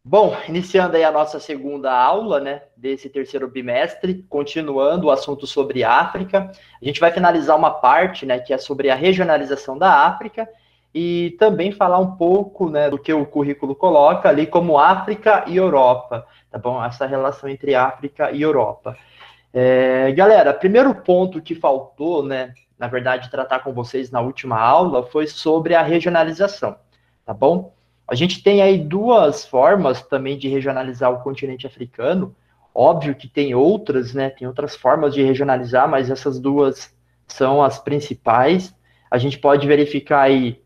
Bom, iniciando aí a nossa segunda aula, né, desse terceiro bimestre, continuando o assunto sobre África, a gente vai finalizar uma parte, né, que é sobre a regionalização da África e também falar um pouco, né, do que o currículo coloca ali como África e Europa, tá bom? Essa relação entre África e Europa. Galera, primeiro ponto que faltou, né, na verdade, tratar com vocês na última aula foi sobre a regionalização, tá bom? A gente tem aí duas formas também de regionalizar o continente africano. Óbvio que tem outras, né? Tem outras formas de regionalizar, mas essas duas são as principais. A gente pode verificar aí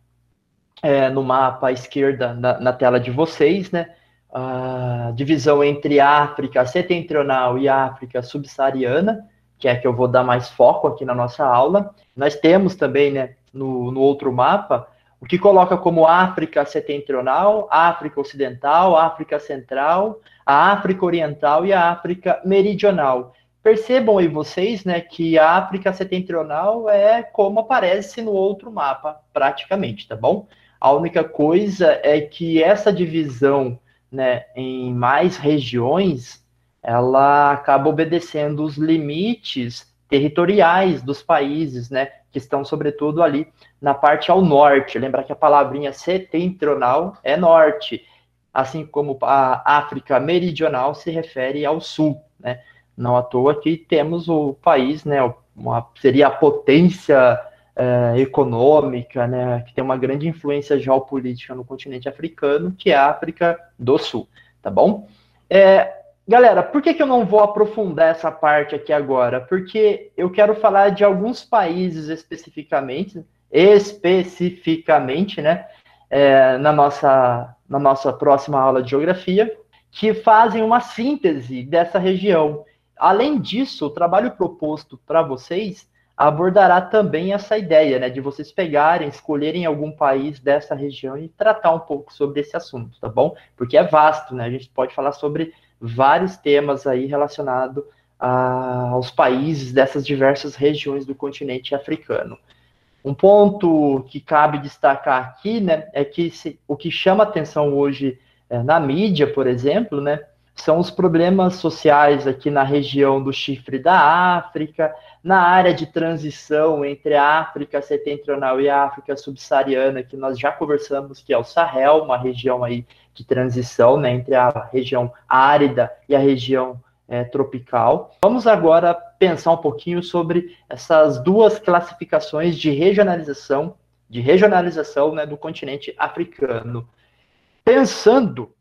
no mapa à esquerda na tela de vocês, né? A divisão entre África setentrional e África subsaariana, que é a que eu vou dar mais foco aqui na nossa aula. Nós temos também, né, no outro mapa, o que coloca como África setentrional, África ocidental, África central, a África oriental e a África meridional. Percebam aí vocês, né, que a África setentrional é como aparece no outro mapa, praticamente, tá bom? A única coisa é que essa divisão, né, em mais regiões, ela acaba obedecendo os limites territoriais dos países, né, que estão sobretudo ali na parte ao norte. Lembra que a palavrinha setentrional é norte, assim como a África meridional se refere ao sul, né? Não à toa que temos o país, né, seria a potência econômica, né, que tem uma grande influência geopolítica no continente africano, que é a África do Sul, tá bom? Galera, por que eu não vou aprofundar essa parte aqui agora? Porque eu quero falar de alguns países especificamente, né, na nossa próxima aula de geografia, que fazem uma síntese dessa região. Além disso, o trabalho proposto para vocês abordará também essa ideia, né, de vocês pegarem, escolherem algum país dessa região e tratar um pouco sobre esse assunto, tá bom? Porque é vasto, né? A gente pode falar sobre vários temas aí relacionados aos países dessas diversas regiões do continente africano. Um ponto que cabe destacar aqui, né, é que o que chama atenção hoje na mídia, por exemplo, né, são os problemas sociais aqui na região do Chifre da África, na área de transição entre a África setentrional e a África subsaariana, que nós já conversamos, que é o Sahel, uma região aí de transição, né, entre a região árida e a região tropical. Vamos agora pensar um pouquinho sobre essas duas classificações de regionalização, né, do continente africano. Pensando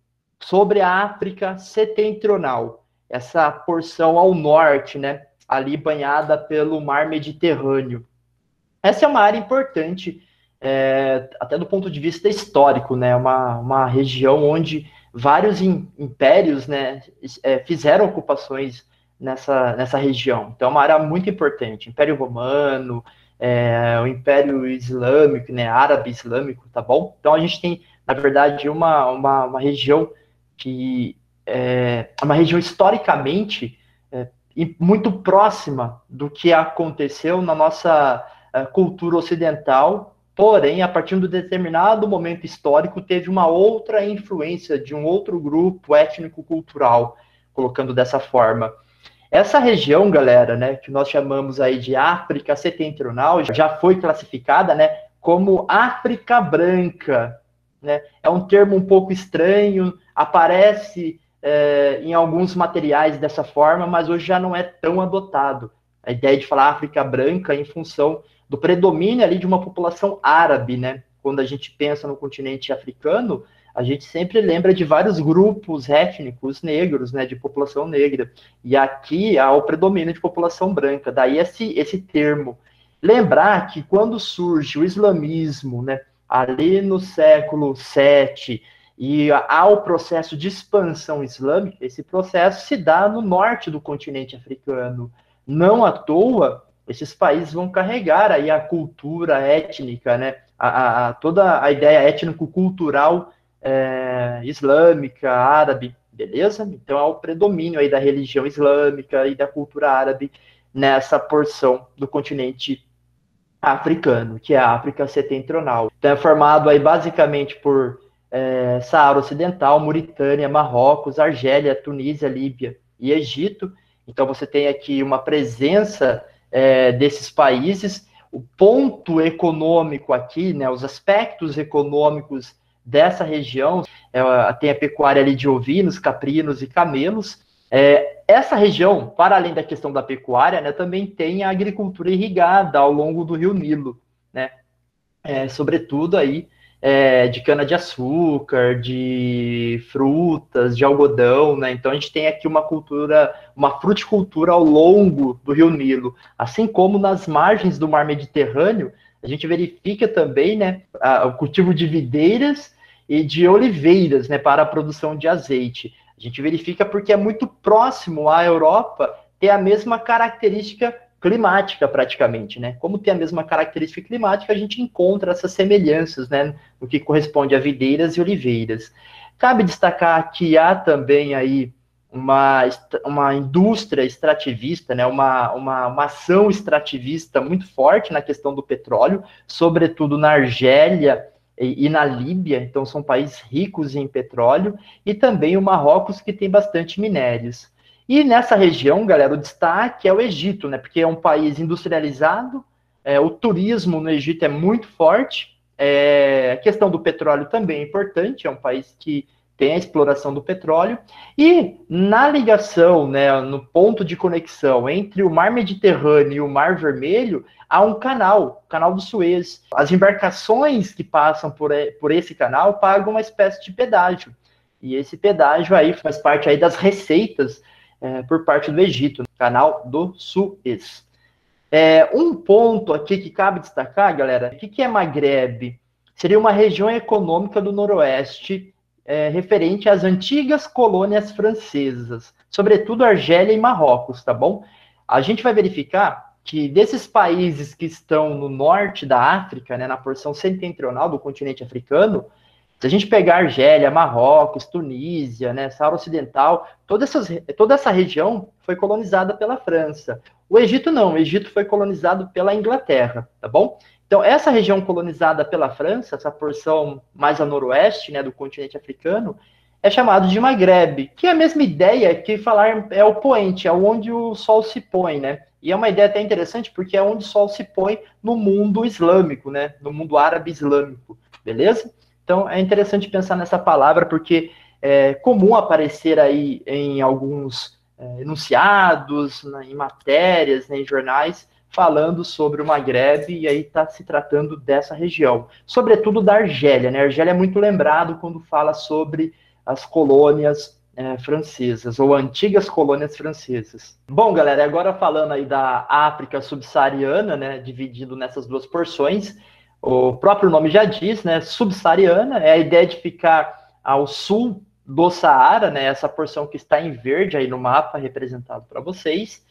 sobre a África setentrional, essa porção ao norte, né, ali banhada pelo mar Mediterrâneo. Essa é uma área importante, até do ponto de vista histórico, né, uma região onde vários impérios, né, fizeram ocupações nessa região. Então, é uma área muito importante. Império Romano, o Império Islâmico, né, Árabe Islâmico, tá bom? Então, a gente tem, na verdade, uma região que é uma região historicamente muito próxima do que aconteceu na nossa cultura ocidental, porém, a partir de um determinado momento histórico, teve uma outra influência de um outro grupo étnico-cultural, colocando dessa forma. Essa região, galera, né, que nós chamamos aí de África Setentrional, já foi classificada, né, como África Branca, né? É um termo um pouco estranho, aparece em alguns materiais dessa forma, mas hoje já não é tão adotado. A ideia de falar África Branca em função do predomínio ali de uma população árabe, né? Quando a gente pensa no continente africano, a gente sempre lembra de vários grupos étnicos negros, né, de população negra. E aqui há o predomínio de população branca, daí esse termo. Lembrar que quando surge o islamismo, né, ali no século VII, e há o processo de expansão islâmica, esse processo se dá no norte do continente africano. Não à toa, esses países vão carregar aí a cultura étnica, né, toda a ideia étnico-cultural islâmica, árabe, beleza? Então, há o predomínio aí da religião islâmica e da cultura árabe nessa porção do continente africano, que é a África Setentrional. Então, é formado aí basicamente por Saara Ocidental, Mauritânia, Marrocos, Argélia, Tunísia, Líbia e Egito. Então, você tem aqui uma presença desses países. O ponto econômico aqui, né, os aspectos econômicos dessa região, tem a pecuária ali de ovinos, caprinos e camelos. Essa região, para além da questão da pecuária, né, também tem a agricultura irrigada ao longo do Rio Nilo, né, sobretudo aí de cana-de-açúcar, de frutas, de algodão, né? Então a gente tem aqui uma cultura, uma fruticultura ao longo do Rio Nilo, assim como nas margens do Mar Mediterrâneo, a gente verifica também, né, o cultivo de videiras e de oliveiras, né, para a produção de azeite. A gente verifica porque é muito próximo à Europa ter a mesma característica climática, praticamente, né? Como tem a mesma característica climática, a gente encontra essas semelhanças, né, no que corresponde a videiras e oliveiras. Cabe destacar que há também aí uma indústria extrativista, né, uma ação extrativista muito forte na questão do petróleo, sobretudo na Argélia e na Líbia, então são países ricos em petróleo, e também o Marrocos, que tem bastante minérios. E nessa região, galera, o destaque é o Egito, né? Porque é um país industrializado, o turismo no Egito é muito forte, a questão do petróleo também é importante, é um país que tem a exploração do petróleo, e na ligação, né, no ponto de conexão entre o Mar Mediterrâneo e o Mar Vermelho, há um canal, o Canal do Suez. As embarcações que passam por esse canal pagam uma espécie de pedágio, e esse pedágio aí faz parte aí das receitas por parte do Egito, no Canal do Suez. Um ponto aqui que cabe destacar, galera, o que é Maghreb? Seria uma região econômica do Noroeste referente às antigas colônias francesas, sobretudo Argélia e Marrocos, tá bom? A gente vai verificar que desses países que estão no norte da África, né, na porção setentrional do continente africano, se a gente pegar Argélia, Marrocos, Tunísia, né, Saara Ocidental, toda essa região foi colonizada pela França. O Egito não, o Egito foi colonizado pela Inglaterra, tá bom? Então, essa região colonizada pela França, essa porção mais a noroeste, né, do continente africano, é chamado de Maghreb, que é a mesma ideia que falar é o poente, é onde o sol se põe, né? E é uma ideia até interessante, porque é onde o sol se põe no mundo islâmico, né? No mundo árabe islâmico, beleza? Então, é interessante pensar nessa palavra, porque é comum aparecer aí em alguns enunciados, em matérias, né, em jornais, falando sobre o Maghreb, e aí está se tratando dessa região. Sobretudo da Argélia, né? A Argélia é muito lembrado quando fala sobre as colônias francesas, ou antigas colônias francesas. Bom, galera, agora falando aí da África subsaariana, né, dividido nessas duas porções, o próprio nome já diz, né, subsaariana, é a ideia de ficar ao sul do Saara, né, essa porção que está em verde aí no mapa representado para vocês.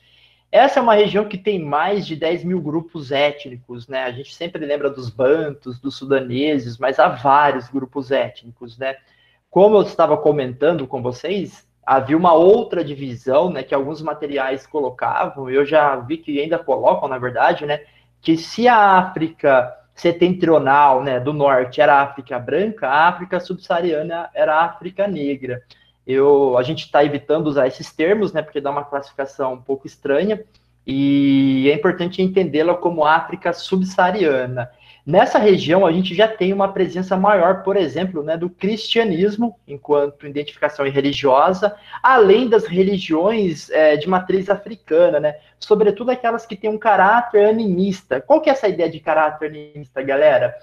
Essa é uma região que tem mais de 10 mil grupos étnicos, né? A gente sempre lembra dos bantus, dos sudaneses, mas há vários grupos étnicos, né? Como eu estava comentando com vocês, havia uma outra divisão, né, que alguns materiais colocavam, eu já vi que ainda colocam, na verdade, né, que se a África setentrional, né, do norte era a África branca, a África subsaariana era a África negra. A gente está evitando usar esses termos, né, porque dá uma classificação um pouco estranha, e é importante entendê-la como África subsaariana. Nessa região, a gente já tem uma presença maior, por exemplo, né, do cristianismo, enquanto identificação religiosa, além das religiões de matriz africana, né, sobretudo aquelas que têm um caráter animista. Qual que é essa ideia de caráter animista, galera?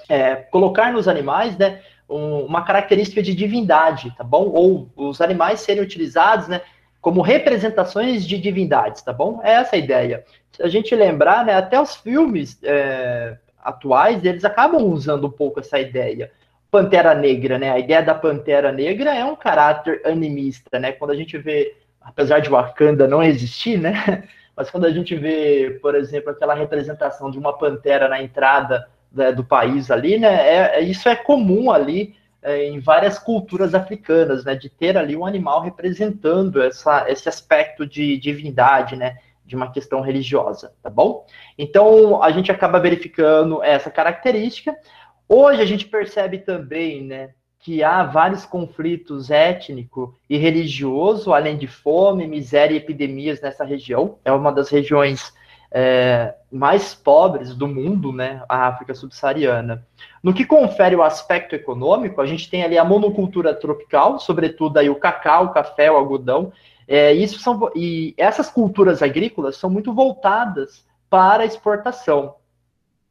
Colocar nos animais, né, uma característica de divindade, tá bom? Ou os animais serem utilizados, né, como representações de divindades, tá bom? É essa a ideia. Se a gente lembrar, né, até os filmes atuais, eles acabam usando um pouco essa ideia. Pantera Negra, né? A ideia da Pantera Negra é um caráter animista, né? Quando a gente vê, apesar de Wakanda não existir, né? Mas quando a gente vê, por exemplo, aquela representação de uma pantera na entrada do país ali, né? Isso é comum ali em várias culturas africanas, né? De ter ali um animal representando esse aspecto de divindade, né? De uma questão religiosa, tá bom? Então, a gente acaba verificando essa característica. Hoje, a gente percebe também, né? que há vários conflitos étnico e religioso, além de fome, miséria e epidemias nessa região. É uma das regiões mais pobres do mundo, né, a África subsaariana. No que confere o aspecto econômico, a gente tem ali a monocultura tropical, sobretudo aí o cacau, o café, o algodão. E essas culturas agrícolas são muito voltadas para a exportação.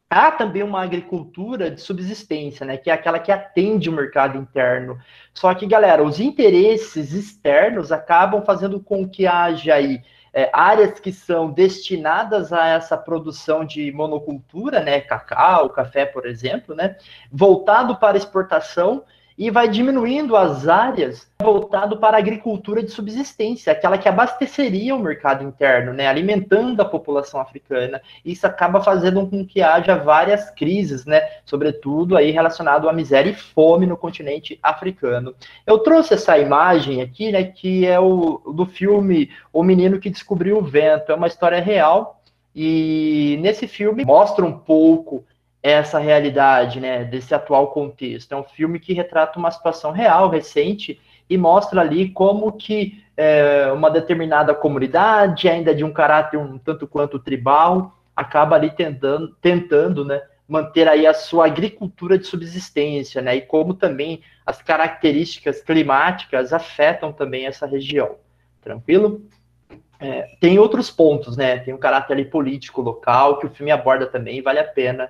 Há também uma agricultura de subsistência, né, que é aquela que atende o mercado interno. Só que, galera, os interesses externos acabam fazendo com que haja aí áreas que são destinadas a essa produção de monocultura, né, cacau, café, por exemplo, né, voltado para exportação, e vai diminuindo as áreas voltado para a agricultura de subsistência, aquela que abasteceria o mercado interno, né, alimentando a população africana. Isso acaba fazendo com que haja várias crises, né, sobretudo aí relacionado à miséria e fome no continente africano. Eu trouxe essa imagem aqui, né, que é do filme O Menino que Descobriu o Vento. É uma história real e nesse filme mostra um pouco essa realidade, né, desse atual contexto. É um filme que retrata uma situação real, recente, e mostra ali como que uma determinada comunidade, ainda de um caráter um tanto quanto tribal, acaba ali tentando, né, manter aí a sua agricultura de subsistência, né, e como também as características climáticas afetam também essa região. Tranquilo? Tem outros pontos, né, tem um caráter ali político local, que o filme aborda também, vale a pena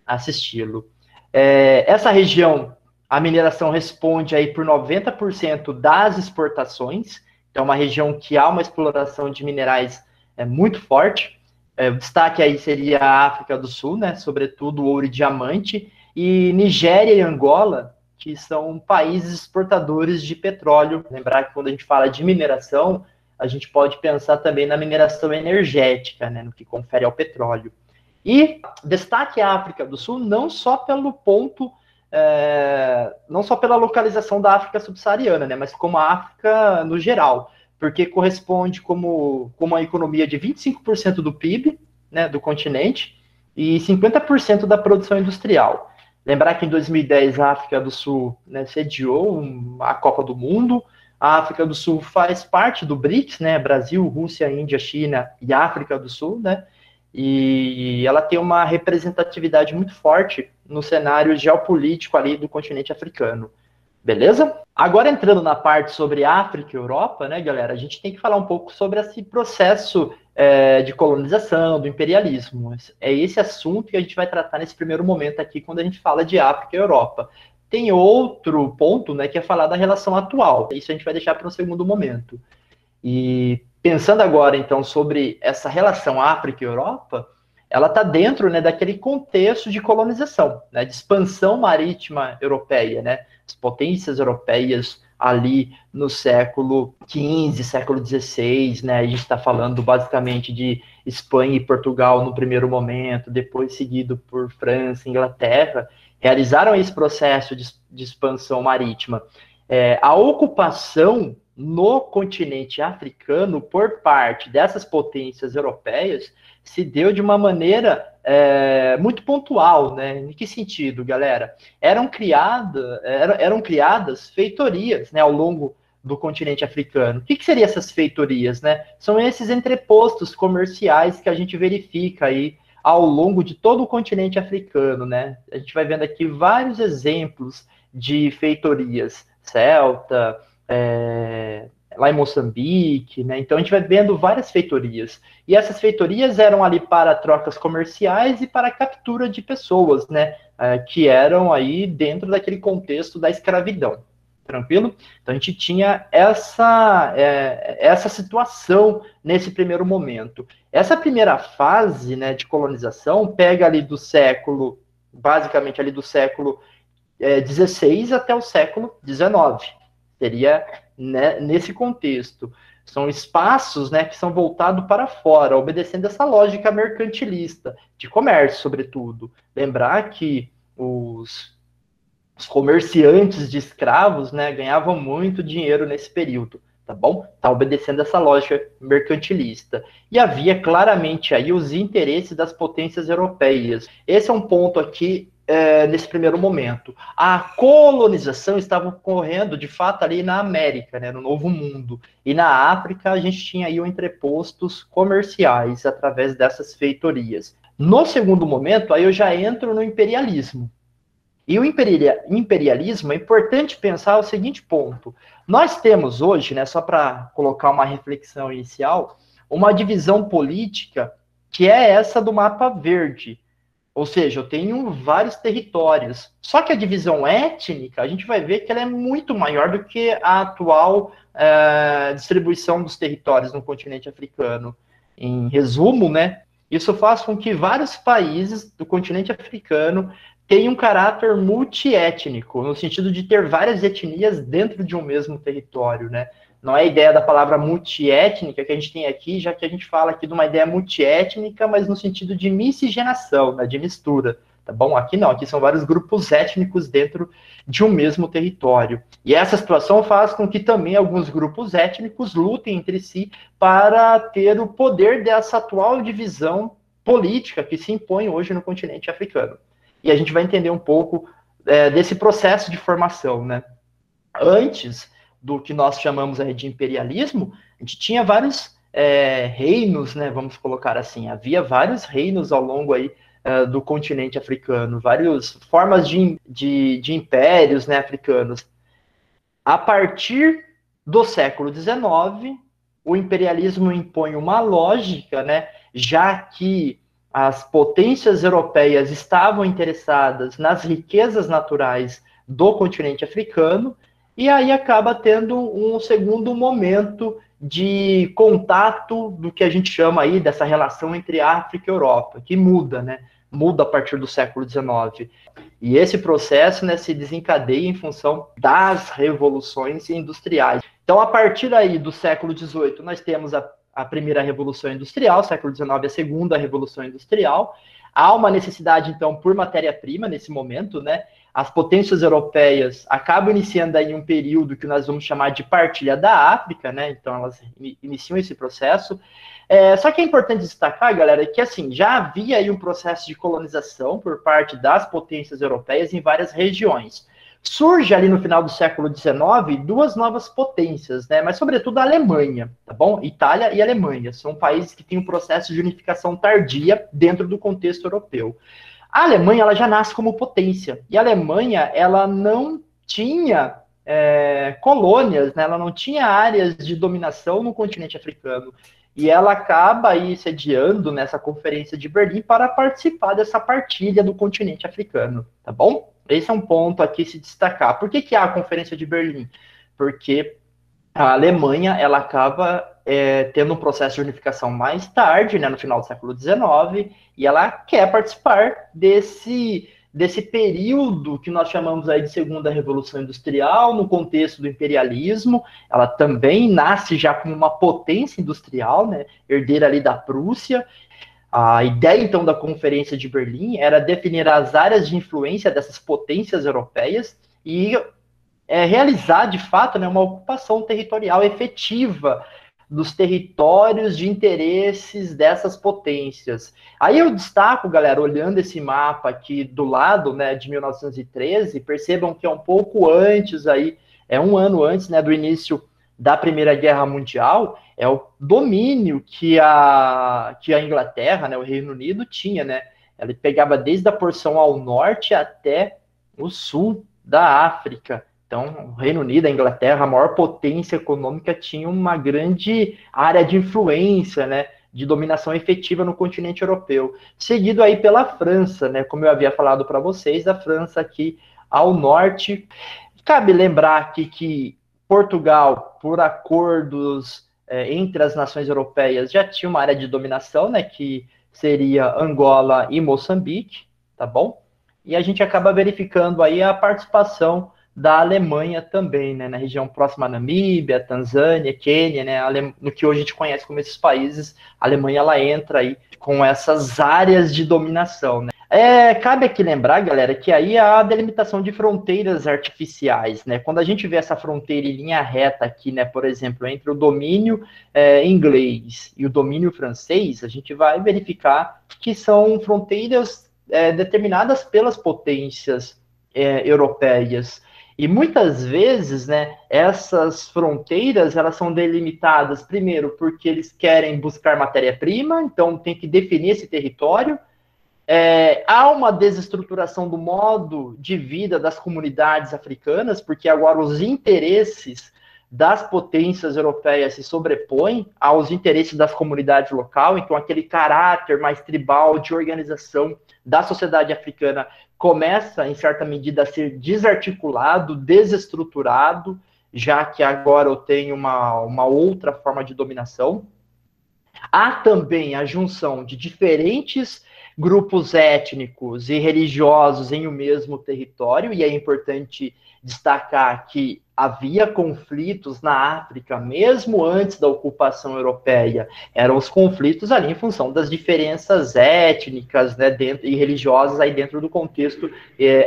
assisti-lo. Essa região, a mineração responde aí por 90% das exportações, então é uma região que há uma exploração de minerais muito forte. O destaque aí seria a África do Sul, né, sobretudo ouro e diamante, e Nigéria e Angola, que são países exportadores de petróleo. Lembrar que quando a gente fala de mineração, a gente pode pensar também na mineração energética, né, no que confere ao petróleo. E destaque a África do Sul não só pelo ponto, não só pela localização da África subsaariana, né, mas como a África no geral, porque corresponde como uma economia de 25% do PIB, né, do continente e 50% da produção industrial. Lembrar que em 2010 a África do Sul, né, sediou a Copa do Mundo. A África do Sul faz parte do BRICS, né, Brasil, Rússia, Índia, China e África do Sul, né, e ela tem uma representatividade muito forte no cenário geopolítico ali do continente africano. Beleza? Agora entrando na parte sobre África e Europa, né, galera, a gente tem que falar um pouco sobre esse processo de colonização, do imperialismo. É esse assunto que a gente vai tratar nesse primeiro momento aqui, quando a gente fala de África e Europa. Tem outro ponto, né, que é falar da relação atual. Isso a gente vai deixar para um segundo momento. E pensando agora, então, sobre essa relação África e Europa, ela está dentro, né, daquele contexto de colonização, né, de expansão marítima europeia, né, as potências europeias ali no século XV, século XVI, né, a gente está falando basicamente de Espanha e Portugal no primeiro momento, depois seguido por França e Inglaterra, realizaram esse processo de expansão marítima. A ocupação no continente africano por parte dessas potências europeias se deu de uma maneira muito pontual, né? Em que sentido, galera? Eram criadas feitorias, né, ao longo do continente africano. O que seriam essas feitorias, né? São esses entrepostos comerciais que a gente verifica aí ao longo de todo o continente africano, né? A gente vai vendo aqui vários exemplos de feitorias celta, lá em Moçambique, né? Então a gente vai vendo várias feitorias. E essas feitorias eram ali para trocas comerciais e para captura de pessoas, né? Que eram aí dentro daquele contexto da escravidão. Tranquilo? Então a gente tinha essa situação nesse primeiro momento. Essa primeira fase, né, de colonização pega ali basicamente ali do século XVI até o século XIX. Seria, né, nesse contexto. São espaços, né, que são voltados para fora, obedecendo essa lógica mercantilista, de comércio, sobretudo. Lembrar que os comerciantes de escravos, né, ganhavam muito dinheiro nesse período, tá bom? Tá obedecendo essa lógica mercantilista. E havia claramente aí os interesses das potências europeias. Esse é um ponto aqui nesse primeiro momento. A colonização estava ocorrendo, de fato, ali na América, né, no Novo Mundo. E na África, a gente tinha aí entrepostos comerciais através dessas feitorias. No segundo momento, aí eu já entro no imperialismo. E o imperialismo, é importante pensar o seguinte ponto. Nós temos hoje, né, só para colocar uma reflexão inicial, uma divisão política que é essa do mapa verde. Ou seja, eu tenho vários territórios. Só que a divisão étnica, a gente vai ver que ela é muito maior do que a atual distribuição dos territórios no continente africano. Em resumo, né, isso faz com que vários países do continente africano tenham um caráter multiétnico, no sentido de ter várias etnias dentro de um mesmo território, né? Não é a ideia da palavra multiétnica que a gente tem aqui, já que a gente fala aqui de uma ideia multiétnica, mas no sentido de miscigenação, né, de mistura, tá bom? Aqui não, aqui são vários grupos étnicos dentro de um mesmo território. E essa situação faz com que também alguns grupos étnicos lutem entre si para ter o poder dessa atual divisão política que se impõe hoje no continente africano. E a gente vai entender um pouco desse processo de formação, né? Antes do que nós chamamos aí de imperialismo, a gente tinha vários reinos, né? Vamos colocar assim, havia vários reinos ao longo aí do continente africano, várias formas de impérios, né, africanos. A partir do século XIX, o imperialismo impõe uma lógica, né? Já que as potências europeias estavam interessadas nas riquezas naturais do continente africano, e aí acaba tendo um segundo momento de contato do que a gente chama aí dessa relação entre África e Europa, que muda, né? Muda a partir do século XIX. E esse processo, né, se desencadeia em função das revoluções industriais. Então, a partir aí do século XVIII, nós temos a primeira revolução industrial, século XIX a segunda revolução industrial. Há uma necessidade, então, por matéria-prima nesse momento, né? As potências europeias acabam iniciando aí um período que nós vamos chamar de partilha da África, né? Então, elas iniciam esse processo. Só que é importante destacar, galera, que assim, já havia aí um processo de colonização por parte das potências europeias em várias regiões. Surge ali no final do século XIX duas novas potências, né? Mas sobretudo a Alemanha, tá bom? Itália e Alemanha são países que têm um processo de unificação tardia dentro do contexto europeu. A Alemanha, ela já nasce como potência, e a Alemanha, ela não tinha colônias, né? Ela não tinha áreas de dominação no continente africano, e ela acaba aí sediando nessa conferência de Berlim para participar dessa partilha do continente africano, tá bom? Esse é um ponto aqui se destacar. Por que há a Conferência de Berlim? Porque a Alemanha, ela acaba tendo um processo de unificação mais tarde, né, no final do século XIX, e ela quer participar desse período que nós chamamos aí de Segunda Revolução Industrial, no contexto do imperialismo. Ela também nasce já como uma potência industrial, né, herdeira ali da Prússia. A ideia, então, da Conferência de Berlim era definir as áreas de influência dessas potências europeias e realizar, de fato, né, uma ocupação territorial efetiva dos territórios de interesses dessas potências. Aí eu destaco, galera, olhando esse mapa aqui do lado, né, de 1913, percebam que é um pouco antes aí, um ano antes, né, do início da Primeira Guerra Mundial, é o domínio que a Inglaterra, né, o Reino Unido tinha, né? Ela pegava desde a porção ao norte até o sul da África. Então, o Reino Unido, a Inglaterra, a maior potência econômica, tinha uma grande área de influência, né, de dominação efetiva no continente europeu. Seguido aí pela França, né, como eu havia falado para vocês, a França aqui ao norte. Cabe lembrar aqui que Portugal, por acordos entre as nações europeias, já tinha uma área de dominação, né, que seria Angola e Moçambique, tá bom? E a gente acaba verificando aí a participação da Alemanha também, né, na região próxima à Namíbia, Tanzânia, Quênia, né, no que hoje a gente conhece como esses países. A Alemanha, ela entra aí com essas áreas de dominação, né. Cabe aqui lembrar, galera, que aí há a delimitação de fronteiras artificiais, né? Quando a gente vê essa fronteira em linha reta aqui, né, por exemplo, entre o domínio inglês e o domínio francês, a gente vai verificar que são fronteiras determinadas pelas potências europeias. E muitas vezes, né, essas fronteiras, elas são delimitadas, primeiro, porque eles querem buscar matéria-prima, então tem que definir esse território. Há uma desestruturação do modo de vida das comunidades africanas, porque agora os interesses das potências europeias se sobrepõem aos interesses das comunidades locais, então aquele caráter mais tribal de organização da sociedade africana começa, em certa medida, a ser desarticulado, desestruturado, já que agora eu tenho uma outra forma de dominação. Há também a junção de diferentes grupos étnicos e religiosos em um mesmo território, e é importante destacar que havia conflitos na África, mesmo antes da ocupação europeia. Eram os conflitos ali em função das diferenças étnicas, né, e religiosas aí dentro do contexto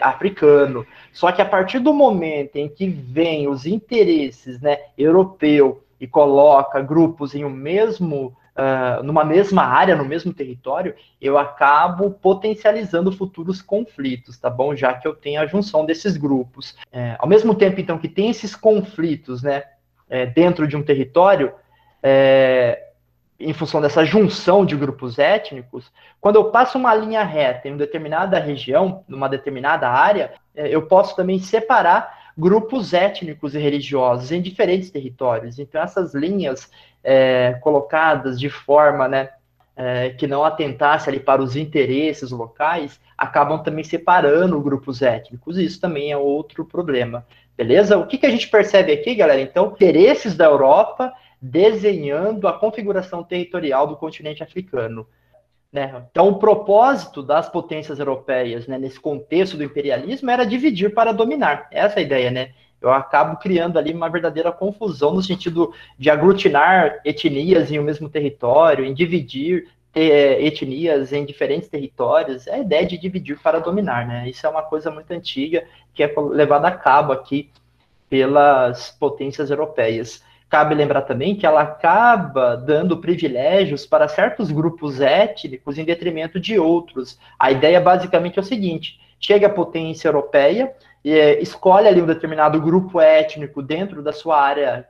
africano. Só que a partir do momento em que vem os interesses, né, europeu e coloca grupos em um mesmo numa mesma área, no mesmo território, eu acabo potencializando futuros conflitos, tá bom? Já que eu tenho a junção desses grupos. Ao mesmo tempo, então, que tem esses conflitos, né, dentro de um território, em função dessa junção de grupos étnicos, quando eu passo uma linha reta em uma determinada região, numa determinada área, eu posso também separar grupos étnicos e religiosos em diferentes territórios. Então, essas linhas colocadas de forma, né, que não atentasse ali para os interesses locais, acabam também separando grupos étnicos. Isso também é outro problema. Beleza? O que a gente percebe aqui, galera? Então, interesses da Europa desenhando a configuração territorial do continente africano. Né? Então, o propósito das potências europeias, né, nesse contexto do imperialismo, era dividir para dominar. Essa é a ideia, né? Eu acabo criando ali uma verdadeira confusão no sentido de aglutinar etnias em um mesmo território, em dividir etnias em diferentes territórios. É a ideia de dividir para dominar, né? Isso é uma coisa muito antiga que é levada a cabo aqui pelas potências europeias. Cabe lembrar também que ela acaba dando privilégios para certos grupos étnicos em detrimento de outros. A ideia basicamente é o seguinte: chega a potência europeia, escolhe ali um determinado grupo étnico dentro da sua área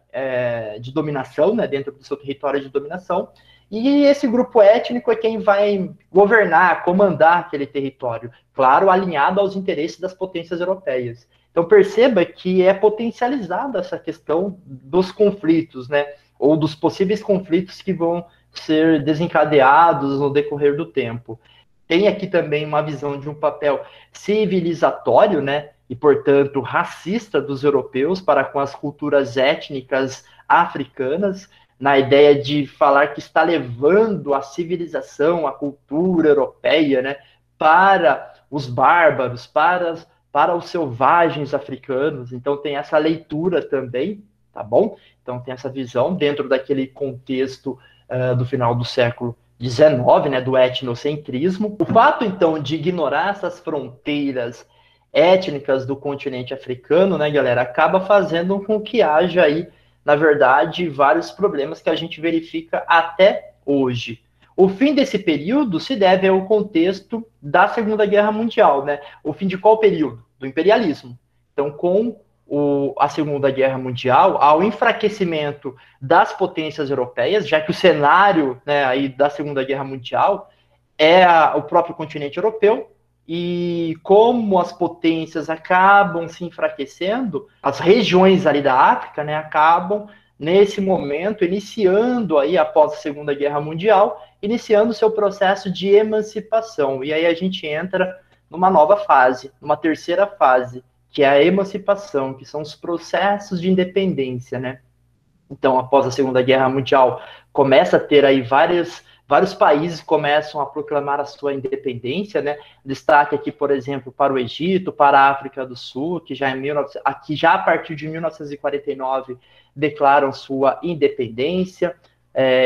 de dominação, né, dentro do seu território de dominação, e esse grupo étnico é quem vai governar, comandar aquele território, claro, alinhado aos interesses das potências europeias. Então perceba que é potencializada essa questão dos conflitos, né, ou dos possíveis conflitos que vão ser desencadeados no decorrer do tempo. Tem aqui também uma visão de um papel civilizatório, né, e, portanto, racista dos europeus para com as culturas étnicas africanas, na ideia de falar que está levando a civilização, a cultura europeia, né, para os bárbaros, para os selvagens africanos. Então, tem essa leitura também, tá bom? Então, tem essa visão dentro daquele contexto do final do século XIX, né, do etnocentrismo. O fato, então, de ignorar essas fronteiras étnicas do continente africano, né, galera, acaba fazendo com que haja aí, na verdade, vários problemas que a gente verifica até hoje. O fim desse período se deve ao contexto da Segunda Guerra Mundial, né? O fim de qual período? Do imperialismo. Então, com a Segunda Guerra Mundial, ao enfraquecimento das potências europeias, já que o cenário, né, aí da Segunda Guerra Mundial é o próprio continente europeu, e como as potências acabam se enfraquecendo, as regiões ali da África, né, acabam, nesse momento, iniciando aí, após a Segunda Guerra Mundial, iniciando seu processo de emancipação. E aí a gente entra numa nova fase, numa terceira fase, que é a emancipação, que são os processos de independência, né? Então, após a Segunda Guerra Mundial, começa a ter aí vários países começam a proclamar a sua independência, né? Destaque aqui, por exemplo, para o Egito, para a África do Sul, que já a partir de 1949 declaram sua independência.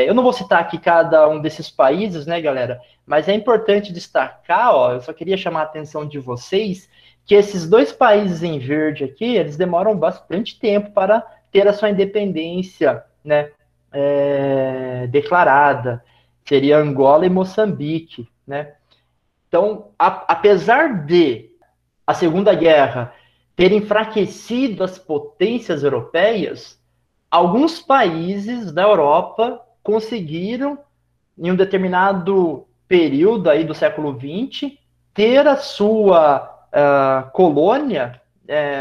Eu não vou citar aqui cada um desses países, né, galera? Mas é importante destacar, ó, eu só queria chamar a atenção de vocês, que esses dois países em verde aqui, eles demoram bastante tempo para ter a sua independência, né, declarada. Seria Angola e Moçambique, né? Então, apesar de a Segunda Guerra ter enfraquecido as potências europeias, alguns países da Europa conseguiram, em um determinado período aí do século XX, ter a sua colônia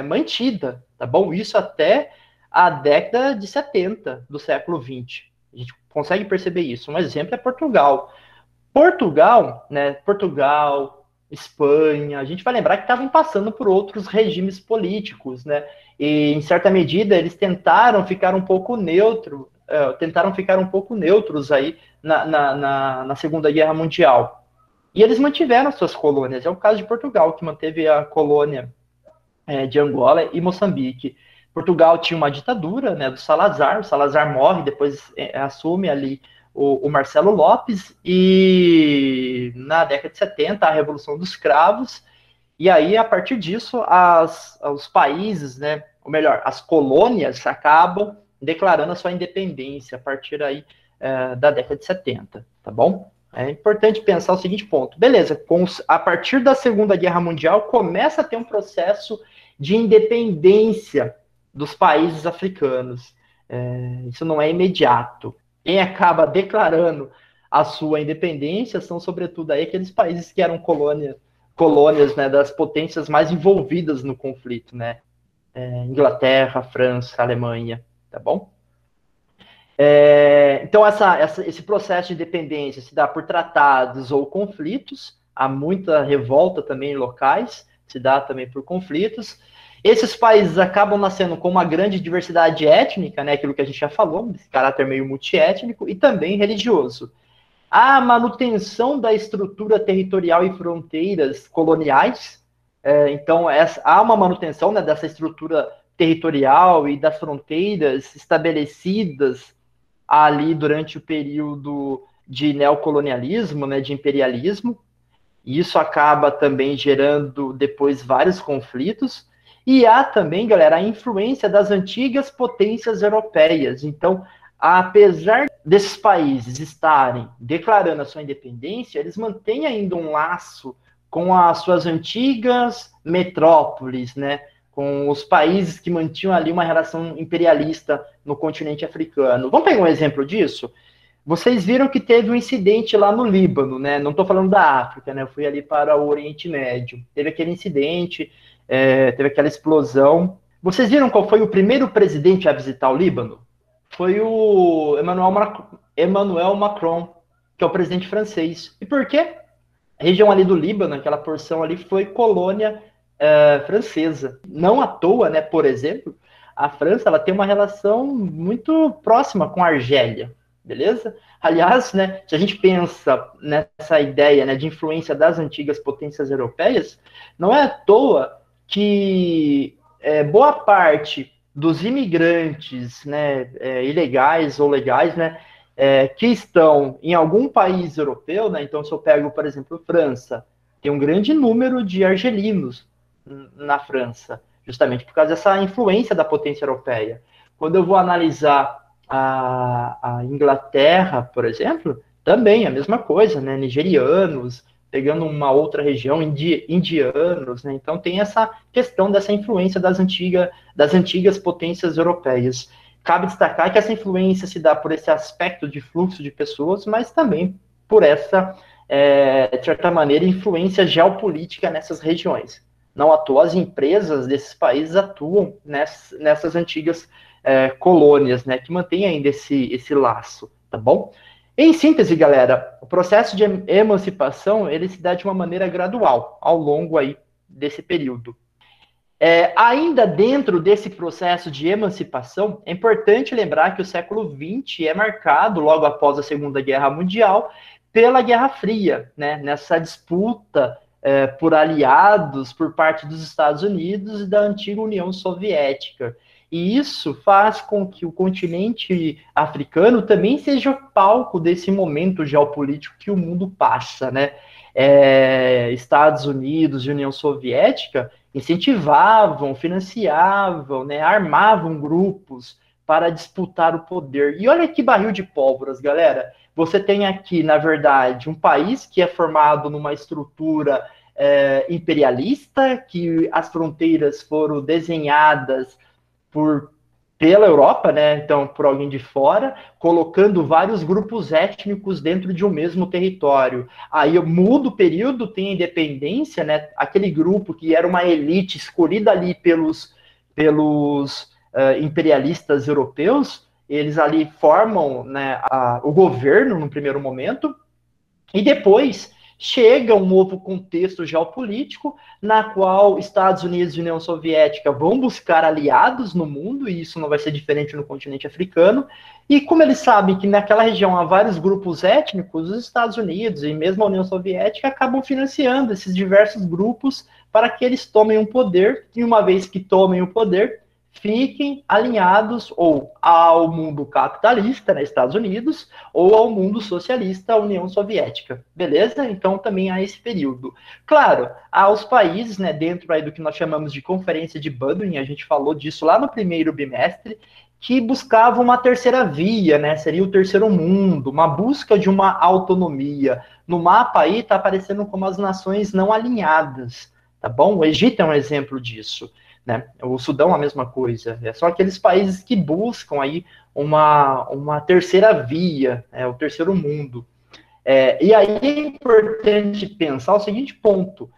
mantida, tá bom? Isso até a década de 70 do século XX. A gente consegue perceber isso. Um exemplo é Portugal. Portugal, Espanha, a gente vai lembrar que estavam passando por outros regimes políticos, né? E, em certa medida, eles tentaram ficar um pouco neutros aí na Segunda Guerra Mundial. E eles mantiveram suas colônias. É o caso de Portugal, que manteve a colônia de Angola e Moçambique. Portugal tinha uma ditadura, né, do Salazar. O Salazar morre, depois assume ali o Marcelo Lopes, e na década de 70, a Revolução dos Cravos, e aí, a partir disso, os países, né, ou melhor, as colônias acabam declarando a sua independência a partir aí da década de 70, tá bom? É importante pensar o seguinte ponto. Beleza, a partir da Segunda Guerra Mundial, começa a ter um processo de independência dos países africanos. Isso não é imediato. Quem acaba declarando a sua independência são, sobretudo, aí aqueles países que eram colônias, né, das potências mais envolvidas no conflito, né? Inglaterra, França, Alemanha, tá bom? Então, esse processo de independência se dá por tratados ou conflitos, há muita revolta também em locais, se dá também por conflitos. Esses países acabam nascendo com uma grande diversidade étnica, né, aquilo que a gente já falou, esse caráter meio multiétnico, e também religioso. A manutenção da estrutura territorial e fronteiras coloniais, então há uma manutenção, né, dessa estrutura territorial e das fronteiras estabelecidas ali durante o período de neocolonialismo, né, de imperialismo, e isso acaba também gerando depois vários conflitos. E há também, galera, a influência das antigas potências europeias. Então, apesar desses países estarem declarando a sua independência, eles mantêm ainda um laço com as suas antigas metrópoles, né? Com os países que mantinham ali uma relação imperialista no continente africano. Vamos pegar um exemplo disso? Vocês viram que teve um incidente lá no Líbano, né? Não estou falando da África, né? Eu fui ali para o Oriente Médio. Teve aquele incidente, teve aquela explosão. Vocês viram qual foi o primeiro presidente a visitar o Líbano? Foi o Emmanuel Macron, que é o presidente francês. E por quê? A região ali do Líbano, aquela porção ali, foi colônia francesa. Não à toa, né? Por exemplo, a França ela tem uma relação muito próxima com a Argélia. Beleza? Aliás, né, se a gente pensa nessa ideia, né, de influência das antigas potências europeias, não é à toa que boa parte dos imigrantes, né, ilegais ou legais, né, que estão em algum país europeu, né, então se eu pego, por exemplo, França, tem um grande número de argelinos na França, justamente por causa dessa influência da potência europeia. Quando eu vou analisar a Inglaterra, por exemplo, também a mesma coisa, né? Nigerianos, pegando uma outra região, indianos, né? Então tem essa questão dessa influência das antigas potências europeias. Cabe destacar que essa influência se dá por esse aspecto de fluxo de pessoas, mas também por essa, de certa maneira, influência geopolítica nessas regiões. Não à toa as empresas desses países atuam nessas antigas colônias, né, que mantém ainda esse laço, tá bom? Em síntese, galera, o processo de emancipação, ele se dá de uma maneira gradual, ao longo aí desse período. Ainda dentro desse processo de emancipação, é importante lembrar que o século XX é marcado, logo após a Segunda Guerra Mundial, pela Guerra Fria, né, nessa disputa por aliados por parte dos Estados Unidos e da antiga União Soviética. E isso faz com que o continente africano também seja palco desse momento geopolítico que o mundo passa, né? Estados Unidos e União Soviética incentivavam, financiavam, né, armavam grupos para disputar o poder. E olha que barril de pólvoras, galera. Você tem aqui, na verdade, um país que é formado numa estrutura imperialista, que as fronteiras foram desenhadas pela Europa, né? Então, por alguém de fora, colocando vários grupos étnicos dentro de um mesmo território. Aí muda o período, tem a independência, né? Aquele grupo que era uma elite escolhida ali pelos imperialistas europeus, eles ali formam, né, o governo no primeiro momento, e depois chega um novo contexto geopolítico, na qual Estados Unidos e União Soviética vão buscar aliados no mundo, e isso não vai ser diferente no continente africano, e como eles sabem que naquela região há vários grupos étnicos, os Estados Unidos e mesmo a União Soviética acabam financiando esses diversos grupos para que eles tomem o poder, e uma vez que tomem o poder, fiquem alinhados ou ao mundo capitalista, né, Estados Unidos, ou ao mundo socialista, a União Soviética. Beleza? Então também há esse período. Claro, há os países, né, dentro aí do que nós chamamos de Conferência de Budapest, a gente falou disso lá no primeiro bimestre, que buscavam uma terceira via, né, seria o terceiro mundo, uma busca de uma autonomia. No mapa aí está aparecendo como as nações não alinhadas, tá bom? O Egito é um exemplo disso. Né? O Sudão a mesma coisa. São aqueles países que buscam aí uma terceira via, o terceiro mundo. E aí é importante pensar o seguinte ponto.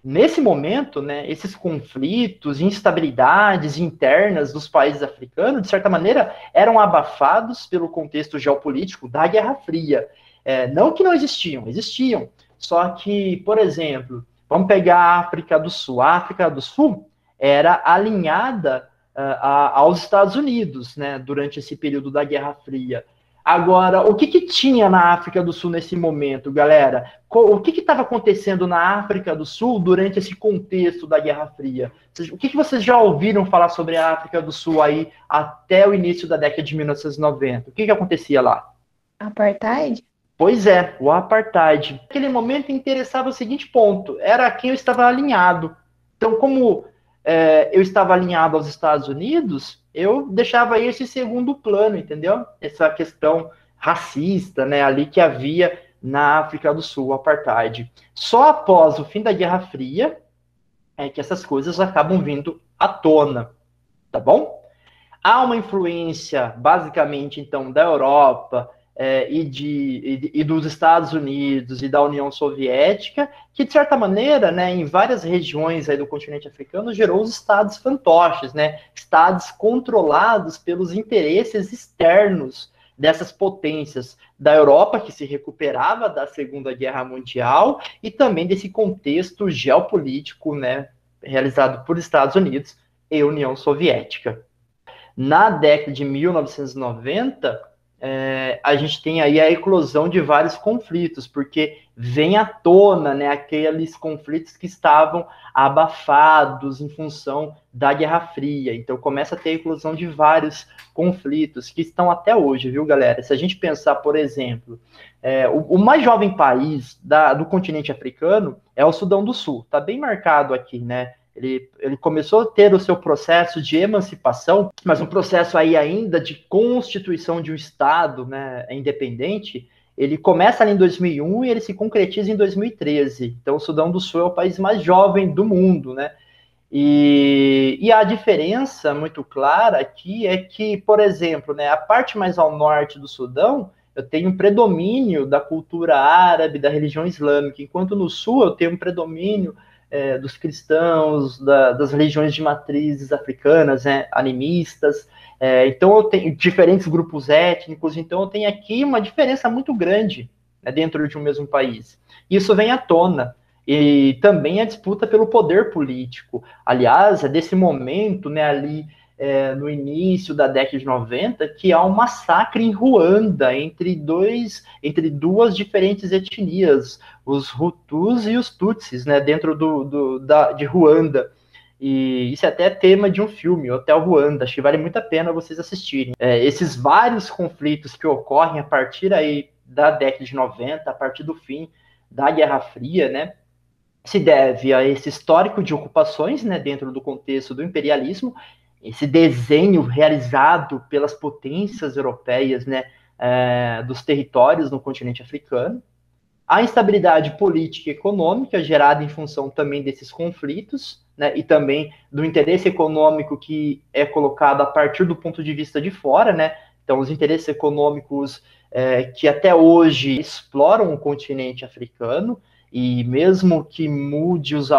Nesse momento, né, esses conflitos, instabilidades internas dos países africanos, de certa maneira, eram abafados pelo contexto geopolítico da Guerra Fria. Não que não existiam, existiam. Só que, por exemplo, vamos pegar a África do Sul. A África do Sul era alinhada aos Estados Unidos, né, durante esse período da Guerra Fria. Agora, o que tinha na África do Sul nesse momento, galera? O que estava acontecendo na África do Sul durante esse contexto da Guerra Fria? O que vocês já ouviram falar sobre a África do Sul aí até o início da década de 1990? O que acontecia lá? Apartheid? Pois é, o apartheid. Naquele momento interessava o seguinte ponto, era a quem eu estava alinhado. Então, como eu estava alinhado aos Estados Unidos, eu deixava esse segundo plano, entendeu? Essa questão racista, né, ali que havia na África do Sul, o apartheid. Só após o fim da Guerra Fria é que essas coisas acabam vindo à tona, tá bom? Há uma influência, basicamente, então, da Europa e dos Estados Unidos e da União Soviética, que, de certa maneira, né, em várias regiões aí do continente africano, gerou os estados fantoches, né, estados controlados pelos interesses externos dessas potências da Europa, que se recuperava da Segunda Guerra Mundial, e também desse contexto geopolítico, né, realizado por Estados Unidos e União Soviética. Na década de 1990, a gente tem aí a eclosão de vários conflitos, porque vem à tona, né, aqueles conflitos que estavam abafados em função da Guerra Fria. Então começa a ter a eclosão de vários conflitos que estão até hoje, viu, galera? Se a gente pensar, por exemplo, o mais jovem país do continente africano é o Sudão do Sul. Está bem marcado aqui, né? Ele começou a ter o seu processo de emancipação, mas um processo aí ainda de constituição de um Estado, né, independente. Ele começa ali em 2001 e ele se concretiza em 2013. Então, o Sudão do Sul é o país mais jovem do mundo, né? E a diferença muito clara aqui é que, por exemplo, né, a parte mais ao norte do Sudão, eu tenho um predomínio da cultura árabe, da religião islâmica, enquanto no sul eu tenho um predomínio dos cristãos, das religiões de matrizes africanas, né, animistas. Então eu tenho diferentes grupos étnicos, então eu tenho aqui uma diferença muito grande, né, dentro de um mesmo país. Isso vem à tona. E também a disputa pelo poder político. Aliás, é desse momento, né, ali no início da década de 90, que há um massacre em Ruanda entre duas diferentes etnias, os Hutus e os Tutsis, né, dentro de Ruanda. E isso é até tema de um filme, Hotel Ruanda. Acho que vale muito a pena vocês assistirem. Esses vários conflitos que ocorrem a partir aí da década de 90, a partir do fim da Guerra Fria, né, se deve a esse histórico de ocupações, né, dentro do contexto do imperialismo, esse desenho realizado pelas potências europeias, né, dos territórios no continente africano, a instabilidade política e econômica gerada em função também desses conflitos, né, e também do interesse econômico que é colocado a partir do ponto de vista de fora, né, então os interesses econômicos que até hoje exploram o continente africano, e mesmo que mude os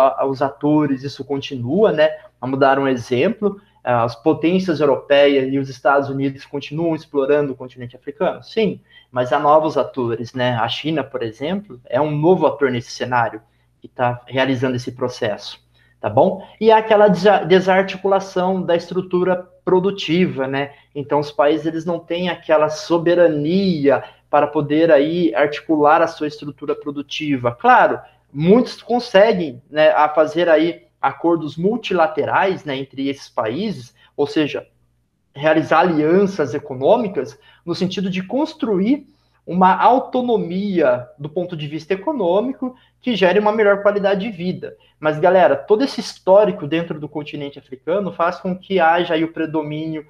atores, isso continua, né, vamos dar um exemplo, as potências europeias e os Estados Unidos continuam explorando o continente africano? Sim, mas há novos atores, né? A China, por exemplo, é um novo ator nesse cenário que está realizando esse processo, tá bom? E há aquela desarticulação da estrutura produtiva, né? Então os países eles não têm aquela soberania para poder aí articular a sua estrutura produtiva. Claro, muitos conseguem, né, a fazer aí acordos multilaterais, né, entre esses países, ou seja, realizar alianças econômicas no sentido de construir uma autonomia do ponto de vista econômico que gere uma melhor qualidade de vida. Mas, galera, todo esse histórico dentro do continente africano faz com que haja aí o predomínio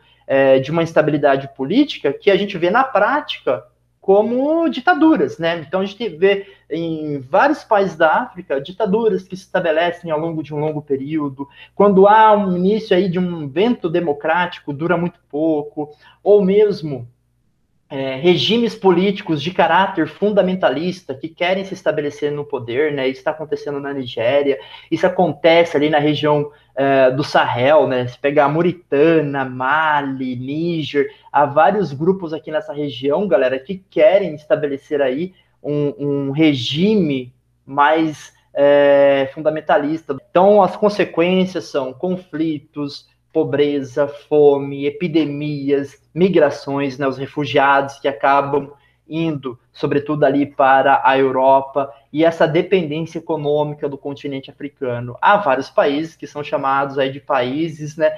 de uma instabilidade política que a gente vê na prática como ditaduras, né? Então a gente vê em vários países da África ditaduras que se estabelecem ao longo de um longo período. Quando há um início aí de um vento democrático, dura muito pouco, ou mesmo regimes políticos de caráter fundamentalista que querem se estabelecer no poder, né? Isso está acontecendo na Nigéria, isso acontece ali na região do Sahel, né? Se pegar Mauritânia, Mali, Níger, há vários grupos aqui nessa região, galera, que querem estabelecer aí um regime mais fundamentalista. Então, as consequências são conflitos, pobreza, fome, epidemias, migrações, né, os refugiados que acabam indo, sobretudo ali para a Europa, e essa dependência econômica do continente africano. Há vários países que são chamados aí de países, né,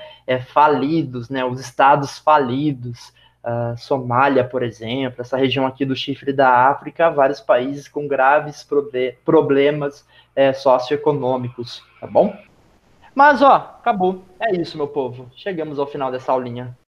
falidos, né, os estados falidos. Somália, por exemplo, essa região aqui do Chifre da África, vários países com graves problemas socioeconômicos, tá bom? Mas, ó, acabou. É isso, meu povo. Chegamos ao final dessa aulinha.